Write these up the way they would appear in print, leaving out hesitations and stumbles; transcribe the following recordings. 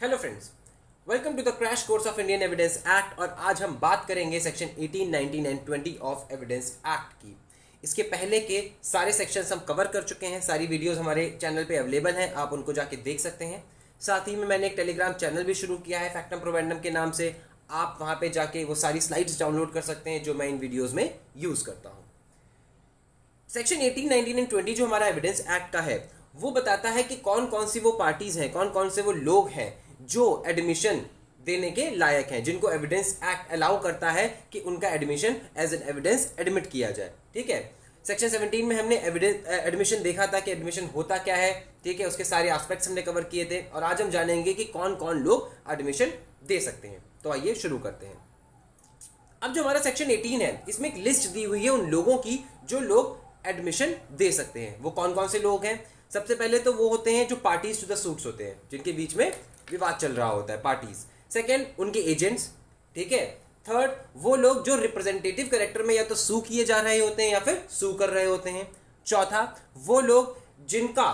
Hello friends, welcome to the crash course of Indian evidence act. और आज हम बात करेंगे सेक्शन 18, 19 एंड 20 ऑफ एविडेंस एक्ट की। इसके पहले के सारे सेक्शंस हम कवर कर चुके हैं। सारी वीडियोस हमारे चैनल पे अवेलेबल हैं, आप उनको जाके देख सकते हैं। साथ ही में मैंने एक टेलीग्राम चैनल भी शुरू किया है फैक्टम प्रोवेंडम के नाम से। आप वहाँ पे जाके वो सारी स्लाइड्स डाउनलोड कर सकते हैं जो मैं इन वीडियोज़ में यूज़ करता हूँ। सेक्शन 18, 19 एंड 20 जो हमारा एविडेंस एक्ट का है वो बताता है कि कौन कौन सी वो पार्टीज हैं, कौन कौन से वो लोग हैं जो एडमिशन देने के लायक हैं, जिनको एविडेंस एक्ट अलाउ करता है कि उनका admission as an evidence admit किया जाए। ठीक है, सेक्शन 17 में हमने एडमिशन देखा था कि एडमिशन होता क्या है। ठीक है, उसके सारे एस्पेक्ट्स हमने कवर किए थे और आज हम जानेंगे कि कौन कौन लोग एडमिशन दे सकते हैं। तो आइए शुरू करते हैं। अब जो हमारा सेक्शन 18 है इसमें एक लिस्ट दी हुई है उन लोगों की जो लोग एडमिशन दे सकते हैं। वो कौन कौन से लोग हैं? सबसे पहले तो वो होते हैं जो पार्टीज टू द सूट्स होते हैं, जिनके बीच में विवाद चल रहा होता है, पार्टीज। सेकंड, उनके एजेंट्स। ठीक है। थर्ड, वो लोग जो रिप्रेजेंटेटिव कैरेक्टर में या तो सू किए जा रहे होते हैं या फिर सू कर रहे होते हैं। चौथा, वो लोग जिनका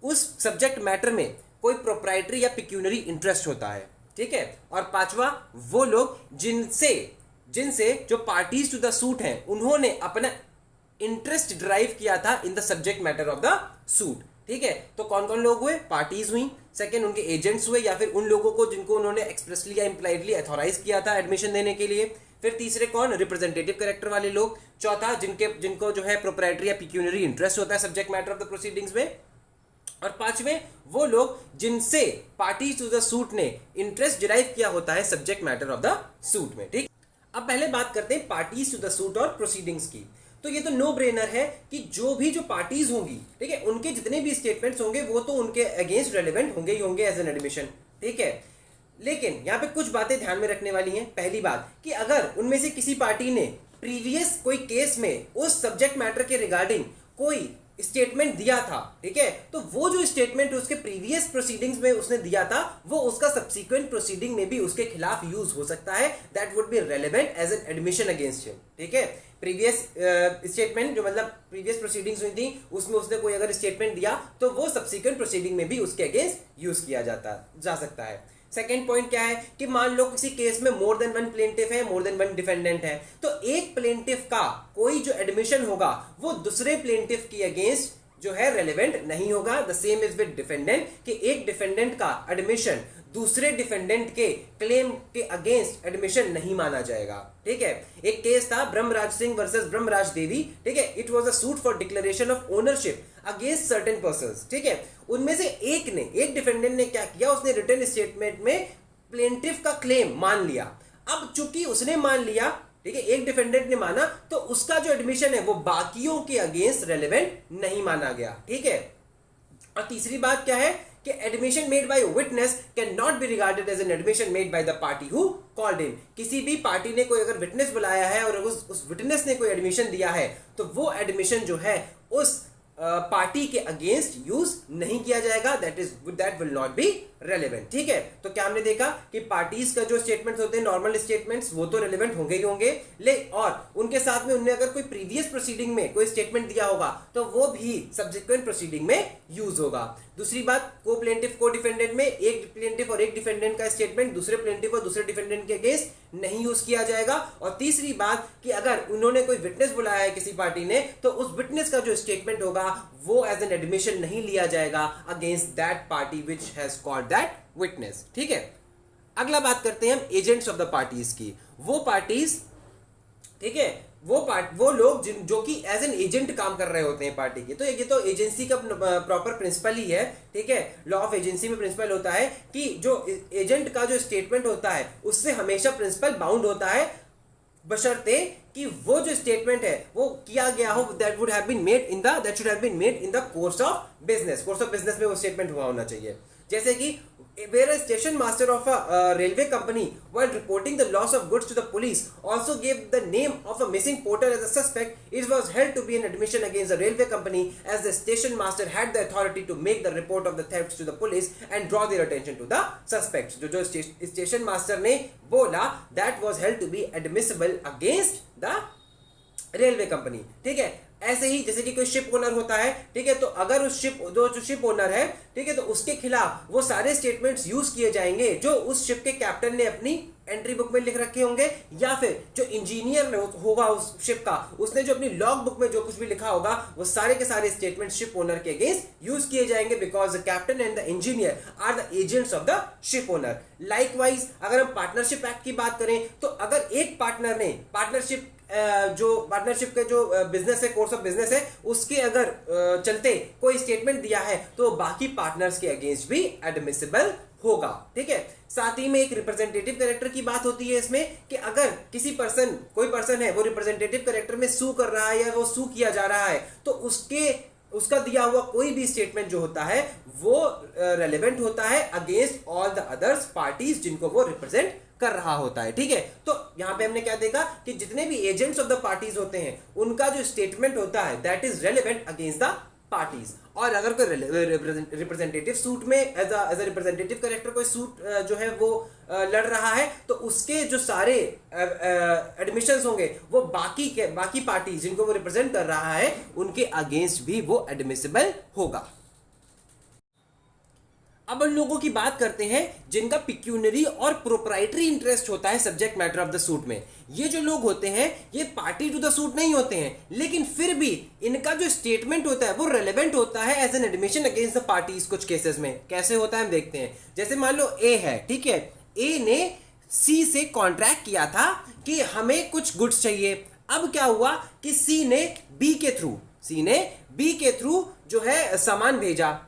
उस सब्जेक्ट मैटर में कोई प्रोप्राइटरी या पिक्यूनरी इंटरेस्ट होता है। ठीक है। और पांचवा, वो लोग जिनसे जो पार्टीज टू द सूट हैं उन्होंने अपना इंटरेस्ट ड्राइव किया था in the subject matter of the suit. ठीक है, तो कौन कौन लोग हुए? पार्टीज हुई। सेकंड, उनके एजेंट्स हुए या फिर उन लोगों को जिनको उन्होंने एक्सप्रेसली या इंप्लाइडली अथॉराइज किया था एडमिशन देने के लिए। फिर तीसरे कौन? रिप्रेजेंटेटिव कैरेक्टर वाले लोग। चौथा, जिनको जो है प्रोप्राइटरी या पिक्यूनरी इंटरेस्ट होता है subject matter of the proceedings में। और पांचवें, वो लोग जिनसे पार्टीज टू द सूट ने इंटरेस्ट डिराइव किया होता है subject matter of the suit में। ठीक, अब पहले बात करते हैं पार्टीज टू द सूट और प्रोसीडिंग्स की। तो ये तो नो ब्रेनर है कि जो पार्टीज होंगी, ठीक है, उनके जितने भी स्टेटमेंट्स होंगे वो तो उनके अगेंस्ट रेलेवेंट होंगे ही होंगे एज एन एडमिशन। ठीक है, लेकिन यहाँ पे कुछ बातें ध्यान में रखने वाली हैं। पहली बात कि अगर उनमें से किसी पार्टी ने प्रीवियस कोई केस में उस सब्जेक्ट मैटर के रिगार्डिंग कोई स्टेटमेंट दिया था, ठीक है, तो वो जो स्टेटमेंट उसके प्रीवियस प्रोसीडिंग्स में उसने दिया था वो उसका सब्सीक्वेंट प्रोसीडिंग में भी उसके खिलाफ यूज हो सकता है। That would be relevant as an admission against him. ठीक है, प्रीवियस स्टेटमेंट जो मतलब प्रीवियस प्रोसीडिंग्स हुई थी उसमें उसने कोई अगर स्टेटमेंट दिया तो वो सब्सीक्वेंट प्रोसीडिंग में भी उसके अगेंस्ट यूज किया जा सकता है। सेकेंड पॉइंट क्या है कि मान लो किसी केस में मोर देन वन प्लेंटिफ है, मोर देन वन डिफेंडेंट है, तो एक प्लेंटिफ का कोई जो एडमिशन होगा वो दूसरे प्लेंटिफ की अगेंस्ट जो है रेलेवेंट नहीं होगा। The same is with defendant कि एक डिफेंडेंट का एडमिशन दूसरे डिफेंडेंट के क्लेम के अगेंस्ट एडमिशन नहीं माना जाएगा। ठीक है, एक केस था ब्रह्मराज सिंह वर्सेस ब्रह्मराज देवी। ठीक है, it was a suit for declaration of ownership against certain persons. ठीक है, उनमें से एक डिफेंडेंट ने क्या किया, उसने रिटन स्टेटमेंट में प्लेंटिफ का क्लेम मान लिया। अब चूंकि उसने मान लिया, ठीक है, एक डिफेंडेंट ने माना, तो उसका जो एडमिशन है वो बाकियों के अगेंस्ट रेलेवेंट नहीं माना गया। ठीक है, और तीसरी बात क्या है कि admission made by witness can not be regarded as an admission made by the party who called him. किसी भी पार्टी ने कोई अगर विटनेस बुलाया है और उस विटनेस ने कोई एडमिशन दिया है तो वो एडमिशन जो है उस पार्टी के अगेंस्ट यूज नहीं किया जाएगा। That will not be relevant. ठीक है, तो क्या हमने देखा कि पार्टीज का जो स्टेटमेंट्स होते हैं नॉर्मल स्टेटमेंट्स वो तो रेलेवेंट होंगे ही होंगे, और उनके साथ में उन्होंने अगर कोई प्रीवियस प्रोसीडिंग में कोई स्टेटमेंट दिया होगा तो वो भी सब्सिक्वेंट प्रोसीडिंग में यूज होगा। दूसरी बात, को प्लेंटिफ को डिफेंडेंट में एक प्लेंटिफ और एक डिफेंडेंट का स्टेटमेंट दूसरे प्लेंटिफ और दूसरे डिफेंडेंट के अगेंस्ट नहीं यूज किया जाएगा। और तीसरी बात कि अगर उन्होंने कोई विटनेस बुलाया है किसी पार्टी ने तो उस विटनेस का जो स्टेटमेंट होगा वो एज एन एडमिशन नहीं लिया जाएगा against that party which has called that witness. ठीक है, अगला बात करते हैं हम एजेंट्स ऑफ द पार्टीज की। वो पार्टीज, ठीक है, वो लोग जो कि एज एन एजेंट काम कर रहे होते हैं पार्टी के। तो ये तो एजेंसी का प्रॉपर प्रिंसिपल ही है। ठीक है, लॉ ऑफ एजेंसी में प्रिंसिपल होता है कि जो एजेंट का जो स्टेटमेंट होता है उससे हमेशा प्रिंसिपल बाउंड होता है, बशर्ते कि वो जो स्टेटमेंट है वो किया गया हो that should have been made in the course of business में वो स्टेटमेंट हुआ होना चाहिए। जैसे कि where a station master of a railway company while reporting the loss of goods to the police also gave the name of a missing porter as a suspect, it was held to be an admission against the railway company as the station master had the authority to make the report of the thefts to the police and draw their attention to the suspects. जो station master ने बोला that was held to be admissible against the railway company. ठीक है, ऐसे ही जैसे कि कोई ship owner होता है, ठीक है, तो अगर उस जो शिप ओनर है, ठीक है, तो उसके खिलाफ वो सारे स्टेटमेंट्स यूज किए जाएंगे जो उस शिप के कैप्टन ने अपनी एंट्री बुक में लिख रखे होंगे, या फिर जो इंजीनियर होगा उस शिप का, उसने जो अपनी लॉग बुक में जो कुछ भी लिखा होगा, वो सारे के सारे स्टेटमेंट शिप ओनर के अगेंस्ट यूज किए जाएंगे, because the captain and the engineer are the agents of the ship owner. Likewise अगर हम पार्टनरशिप एक्ट की बात करें, तो अगर एक पार्टनर ने पार्टनरशिप के जो बिजनेस है, कोर्स ऑफ बिजनेस है, उसके अगर चलते कोई स्टेटमेंट दिया है, तो बाकी पार्टनर्स के अगेंस्ट भी एडमिसिबल होगा, ठीक है। साथ ही में एक रिप्रेजेंटेटिव कैरेक्टर की बात होती है इसमें, कि अगर कोई पर्सन है, वो रिप्रेजेंटेटिव कैरेक्टर में सू कर रहा है या वो सू किया जा रहा है, तो उसका दिया हुआ कोई भी स्टेटमेंट जो होता है वो रेलेवेंट होता है against all the others parties जिनको वो रिप्रेजेंट कर रहा होता है, ठीक है। तो यहां पे हमने क्या देखा कि जितने भी एजेंट्स ऑफ द पार्टीज होते हैं, उनका जो स्टेटमेंट होता है that is relevant against the parties. और अगर कोई रिप्रेजेंटेटिव सूट में एज अ रिप्रेजेंटेटिव कैरेक्टर कोई सूट जो है वो लड़ रहा है, तो उसके जो सारे एडमिशंस होंगे वो बाकी पार्टी जिनको वो रिप्रेजेंट कर रहा है उनके अगेंस्ट भी वो एडमिसिबल होगा। अब उन लोगों की बात करते हैं जिनका पिक्यूनरी और प्रोप्राइटरी इंटरेस्ट होता है subject matter of the suit में। ये जो लोग होते हैं ये पार्टी टू द सूट नहीं होते हैं, लेकिन फिर भी इनका जो स्टेटमेंट होता है वो रेलेवेंट होता है as an admission against the parties. कुछ केसेस में कैसे होता है हम देखते हैं। जैसे मान लो ए है, ठीक है, ए ने सी से कॉन्ट्रैक्ट किया था कि हमें कुछ गुड्स चाहिए। अब क्या हुआ कि सी ने बी के थ्रू जो है सामान भेजा।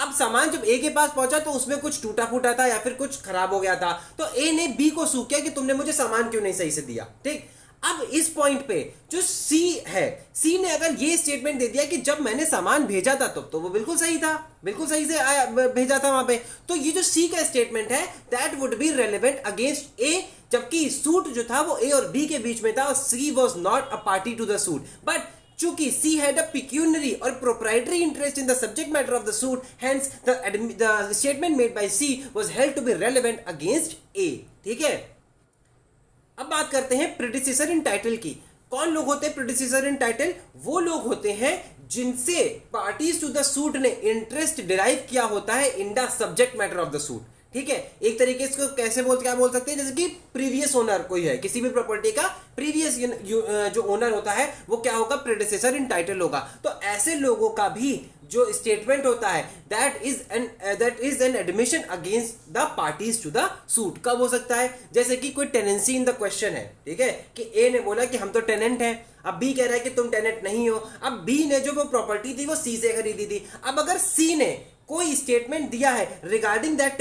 अब सामान जब ए के पास पहुंचा तो उसमें कुछ टूटा फूटा था या फिर कुछ खराब हो गया था, तो ए ने बी को सू किया कि तुमने मुझे सामान क्यों नहीं सही से दिया, ठीक। अब इस पॉइंट पे जो सी है, सी ने अगर ये स्टेटमेंट दे दिया कि जब मैंने सामान भेजा था तो वो बिल्कुल सही था, बिल्कुल सही से भेजा था वहां पे, तो ये जो सी का स्टेटमेंट है that would be relevant against A, जबकि सूट जो था वो ए और बी के बीच में था और C was not a party to the suit. But चूंकि C had a pecuniary or proprietary interest in the subject matter of the suit, hence the statement made by C was held to be relevant against A, ठीक है। अब बात करते हैं predecessor इन title की। कौन लोग होते हैं प्रेडिसेसर इन टाइटल? वो लोग होते हैं जिनसे पार्टीज टू द सूट ने इंटरेस्ट डिराइव किया होता है in the subject matter of the suit, ठीक है। एक तरीके से कैसे क्या बोल सकते हैं, जैसे कि प्रीवियस ओनर कोई है किसी भी प्रॉपर्टी का, प्रीवियस जो ओनर होता है वो क्या होगा, प्रेडिसेसर इन टाइटल होगा। तो ऐसे लोगों का भी जो स्टेटमेंट होता है that is an admission against the parties to the suit. कब हो सकता है? जैसे कि कोई टेनेंसी इन द क्वेश्चन है, ठीक है, कि ए ने बोला कि हम तो टेनेंट हैं, अब बी कह रहा है कि तुम टेनेंट नहीं हो। अब बी ने जो वो प्रॉपर्टी थी वो सी से खरीदी थी। अब अगर सी ने कोई स्टेटमेंट दिया है रिगार्डिंग दैट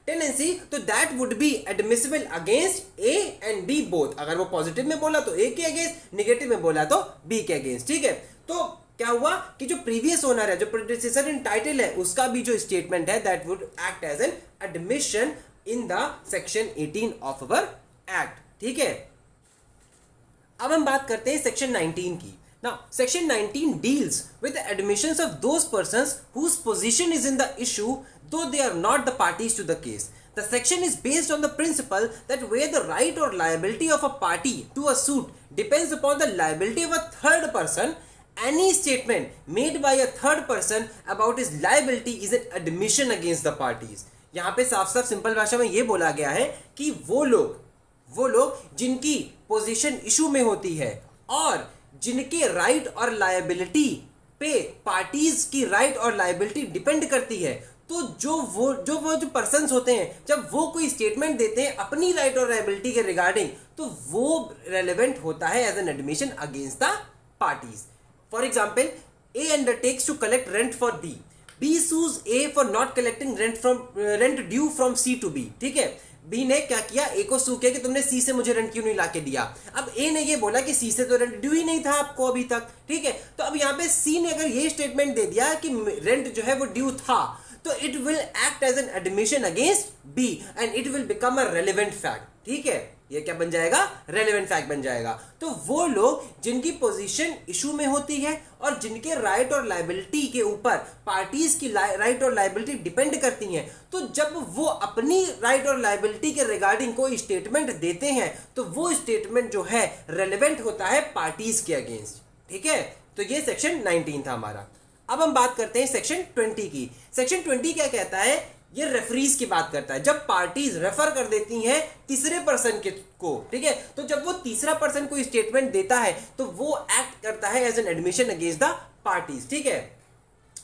टेनेंसी, तो that would be admissible against A and B both. अगर वो पॉजिटिव में बोला तो ए के अगेंस्ट, निगेटिव में बोला तो बी के अगेंस्ट, ठीक है। तो क्या हुआ कि जो प्रीवियस ओनर है, जो प्रेडिसेसर इन टाइटल है, उसका भी जो स्टेटमेंट है that would act as an admission in the section 18 of our act, ठीक है। अब हम बात करते हैं सेक्शन 19 की। Now, Section 19 deals with the admissions of those persons whose position is in the issue, though they are not the parties to the case. The section is based on the principle that where the right or liability of a party to a suit depends upon the liability of a third person, any statement made by a third person about his liability is an admission against the parties. यहाँ पे साफ साफ simple भाषा में ये बोला गया है कि वो लोग जिनकी पोजीशन इशू में होती है और जिनके राइट और लायबिलिटी पे पार्टीज की राइट और लायबिलिटी डिपेंड करती है, तो जो पर्सन्स होते हैं जब वो कोई स्टेटमेंट देते हैं अपनी राइट और लायबिलिटी के रिगार्डिंग, तो वो रेलेवेंट होता है as an admission against the parties. For example, A undertakes to collect rent for B, B sues A for not collecting rent due from C to B, ठीक है। B ने क्या किया, ए को सू किया कि तुमने सी से मुझे रेंट क्यों नहीं लाके दिया। अब ए ने ये बोला कि सी से तो रेंट ड्यू ही नहीं था आपको अभी तक, ठीक है। तो अब यहाँ पे सी ने अगर ये स्टेटमेंट दे दिया कि रेंट जो है वो ड्यू था, तो it will act as an admission against B and it will become a relevant fact, ठीक है। ये क्या बन जाएगा, रेलेवेंट फैक्ट बन जाएगा। तो वो लोग जिनकी पोजीशन इशू में होती है और जिनके राइट और लायबिलिटी के ऊपर पार्टीज की राइट और लायबिलिटी डिपेंड करती हैं, तो जब वो अपनी राइट और लायबिलिटी के रिगार्डिंग कोई स्टेटमेंट देते हैं तो वो स्टेटमेंट जो है रेलेवेंट होता है पार्टीज के अगेंस्ट। ठीक है, तो ये सेक्शन 19 था हमारा। अब हम बात करते हैं सेक्शन 20 की। सेक्शन 20 क्या कहता है, ये रेफरीज की बात करता है। जब पार्टीज रेफर कर देती हैं तीसरे पर्सन को, ठीक है, तो जब वो तीसरा पर्सन कोई स्टेटमेंट देता है तो वो एक्ट करता है as an admission against the parties. ठीक है,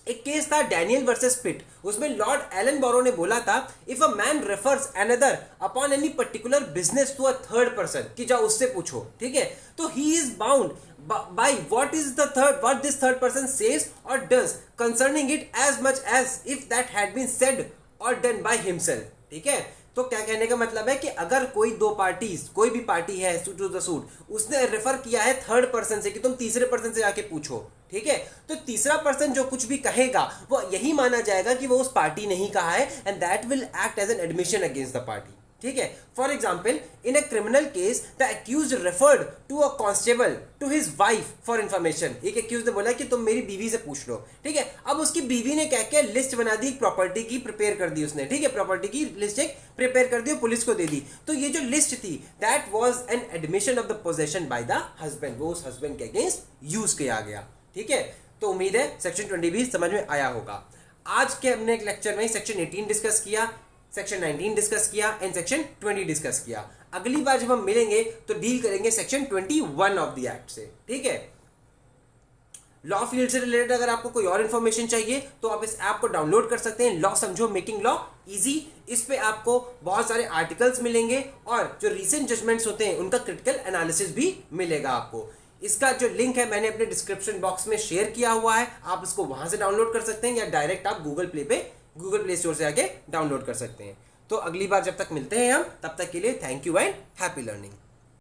एक केस था डैनियल वर्सेस पिट, उसमें लॉर्ड एलन बोरो ने बोला था if a man refers another upon any particular business to a third person, कि जाओ उससे पूछो, ठीक है, तो he is bound by what this third person says or does concerning it as much as if that had been said or done by himself। ठीक है, तो क्या कहने का मतलब है कि अगर कोई कोई भी पार्टी है टू द सूट, उसने रेफर किया है थर्ड पर्सन से कि तुम तीसरे पर्सन से जाके पूछो, ठीक है, तो तीसरा पर्सन जो कुछ भी कहेगा वो यही माना जाएगा कि वो उस पार्टी ने ही कहा है and that will act as an admission against the party. ठीक है, for example in a criminal case the accused referred to a constable to his wife for information. एक एक्यूज ने बोला कि तुम मेरी बीवी से पूछ लो, ठीक है, अब उसकी बीवी ने क्या किया, लिस्ट बना दी, प्रॉपर्टी की प्रिपेयर कर दी उसने, ठीक है, प्रॉपर्टी की लिस्ट एक प्रिपेयर कर दी और पुलिस को दे दी। तो ये जो लिस्ट थी that was an admission of the possession by the husband, वो उस हस्बैंड के अगेंस्ट यूज किया गया। ठीक है, तो उम्मीद है सेक्शन 20 भी समझ में आया होगा। आज के हमने एक लेक्चर में सेक्शन 18 डिस्कस किया, सेक्शन 19 डिस्कस किया एंड सेक्शन 20 डिस्कस किया। अगली बार जब हम मिलेंगे तो डील करेंगे सेक्शन 21 ऑफ द एक्ट से। ठीक है, लॉ फील्ड से रिलेटेड अगर आपको कोई और इन्फॉर्मेशन चाहिए तो आप इस ऐप को डाउनलोड कर सकते हैं, लॉ समझो मेकिंग लॉ इजी। इस पे आपको बहुत सारे आर्टिकल्स मिलेंगे और जो रीसेंट जजमेंट्स होते हैं उनका क्रिटिकल एनालिसिस भी मिलेगा आपको। इसका जो लिंक है मैंने अपने डिस्क्रिप्शन बॉक्स में शेयर किया हुआ है, आप इसको वहां से डाउनलोड कर सकते हैं या डायरेक्ट आप गूगल प्ले स्टोर से आके डाउनलोड कर सकते हैं। तो अगली बार जब तक मिलते हैं हम, तब तक के लिए thank you and happy learning.